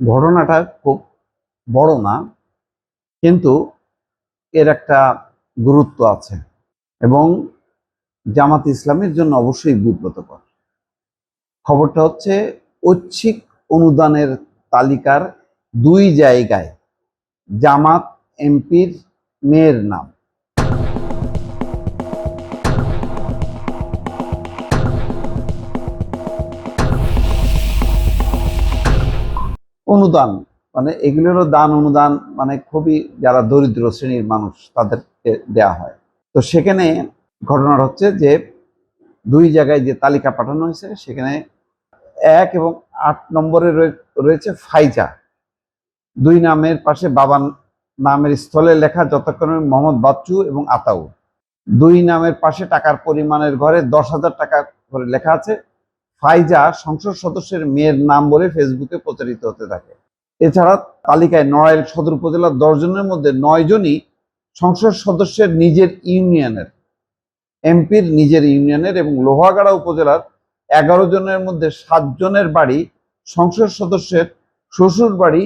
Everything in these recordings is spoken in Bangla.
ঘটনাটা খুব বড় না, কিন্তু এর একটা গুরুত্ব আছে এবং জামাত ইসলামের জন্য অবশ্যই বিব্রতকর। খবরটা হচ্ছে ঐচ্ছিক অনুদানের তালিকার 2 জায়গায় জামাত এমপির মেয়ের নাম। অনুদান মানে এগুলোরও দান অনুদান, মানে খুবই যারা দরিদ্র শ্রেণীর মানুষ তাদেরকে দেয়া হয়। তো সেখানে ঘটনাটা হচ্ছে যে 2 জায়গায় যে তালিকা পাঠানো হয়েছে সেখানে 1 এবং 8 নম্বরে রয়েছে ফাইজা। 2 নামের পাশে বাবার নামের স্থলে লেখা যথাক্রমে মোহাম্মদ বাচ্চু এবং আতাউর। 2 নামের পাশে টাকার পরিমাণের ঘরে 10,000 টাকা করে লেখা আছে। ফাইজা সংসদ সদস্যের মেয়ের নাম বলে ফেসবুকে প্রচারিত হতে থাকে। এছাড়া তালিকায় নড়াইল সদর উপজেলার 10 জনের মধ্যে 9 জনই সংসদ সদস্যের নিজের ইউনিয়নের, এমপির নিজের ইউনিয়নের, এবং লোহাগাড়া উপজেলার 11 জনের মধ্যে 7 জনের বাড়ি সংসদ সদস্যের শ্বশুর বাড়ি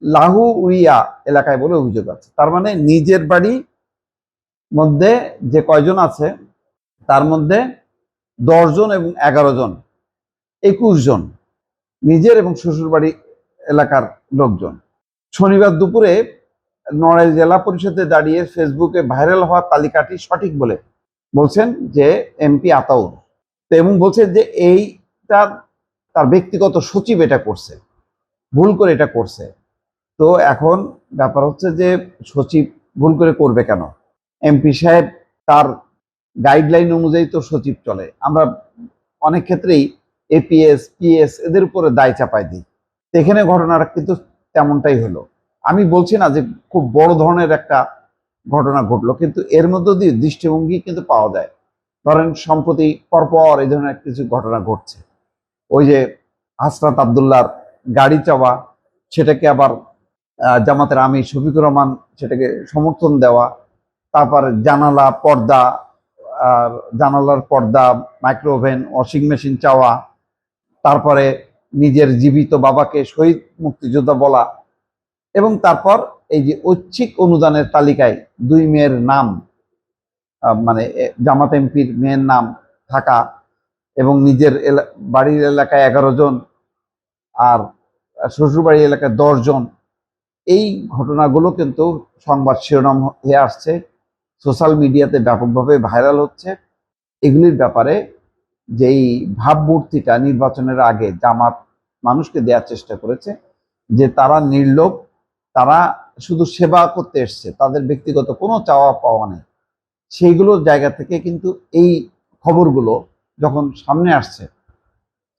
লাহুরিয়া এলাকায় বলে অভিযোগ আছে। তার মানে নিজের বাড়ি মধ্যে যে কয়জন আছে তার মধ্যে 10 জন এবং 11 জন, 21 জন নিজের এবং শ্বশুর বাড়ি এলাকার লোকজন। শনিবার দুপুরে নড়াইল জেলা পরিষদে দাঁড়িয়ে ফেসবুকে ভাইরাল হওয়া তালিকাটি সঠিক বলে বলছেন যে এমপি আতাউর, এবং বলছে যে এইটা তার ব্যক্তিগত সচিব এটা করছে, ভুল করে এটা করছে। তো এখন ব্যাপার হচ্ছে যে সচিব ভুল করে করবে কেন? এমপি সাহেব তার গাইডলাইন অনুযায়ী তো সচিব চলে। আমরা অনেক ক্ষেত্রেই এপিএস পিএস এদের উপরে দায় চাপাই দিই। এখানে ঘটনাটা কিন্তু তেমনটাই হলো। আমি বলছি না যে খুব বড় ধরনের একটা ঘটনা ঘটলো, কিন্তু এর মধ্যে দিয়ে দৃষ্টিভঙ্গি কিন্তু পাওয়া যায়। ধরেন সম্প্রতি পরপর এই ধরনের কিছু ঘটনা ঘটছে। ওই যে হাসনাত আবদুল্লাহর গাড়ি চাওয়া, সেটাকে আবার জামাতের আমির শফিকুর রহমান সেটাকে সমর্থন দেওয়া, তারপর জানালার পর্দা, মাইক্রোওভেন, ওয়াশিং মেশিন চাওয়া, তারপরে নিজের জীবিত বাবাকে শহীদ মুক্তিযোদ্ধা বলা, এবং তারপর এই যে ঐচ্ছিক অনুদানের তালিকায় 2 মেয়ের নাম, মানে জামাত এমপির মেয়ের নাম থাকা, এবং নিজের বাড়ির এলাকায় 11 জন আর শ্বশুরবাড়ির এলাকায় 10 জন। এই ঘটনাগুলো কিন্তু সংবাদ শিরোনাম হয়ে আসছে, সোশ্যাল মিডিয়াতে ব্যাপকভাবে ভাইরাল হচ্ছে। এগুলির ব্যাপারে যেই ভাবমূর্তিটা নির্বাচনের আগে জামাত মানুষকে দেওয়ার চেষ্টা করেছে যে তারা নির্লোভ, তারা শুধু সেবা করতে এসছে, তাদের ব্যক্তিগত কোনো চাওয়া পাওয়া নেই, সেইগুলোর জায়গা থেকে কিন্তু এই খবরগুলো যখন সামনে আসছে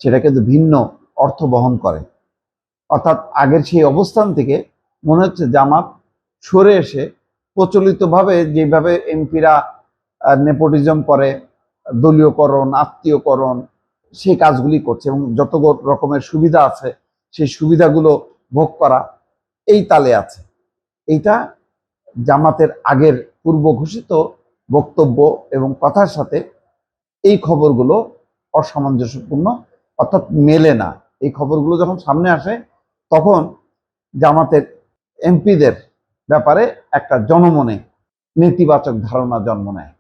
সেটা কিন্তু ভিন্ন অর্থ বহন করে। অর্থাৎ আগের সেই অবস্থান থেকে মনে হচ্ছে জামাত সরে এসে প্রচলিতভাবে যেভাবে এমপিরা নেপোটিজম করে, দলীয়করণ, আত্মীয়করণ, সেই কাজগুলি করছে এবং যত রকমের সুবিধা আছে সেই সুবিধাগুলো ভোগ করা, এই তালে আছে। এইটা জামাতের আগের পূর্ব ঘোষিত বক্তব্য এবং কথার সাথে এই খবরগুলো অসামঞ্জস্যপূর্ণ, অর্থাৎ মেলে না। এই খবরগুলো যখন সামনে আসে তখন জামাতের এমপিদের ব্যাপারে একটা জনমনে নেতিবাচক ধারণা জন্ম নেয়।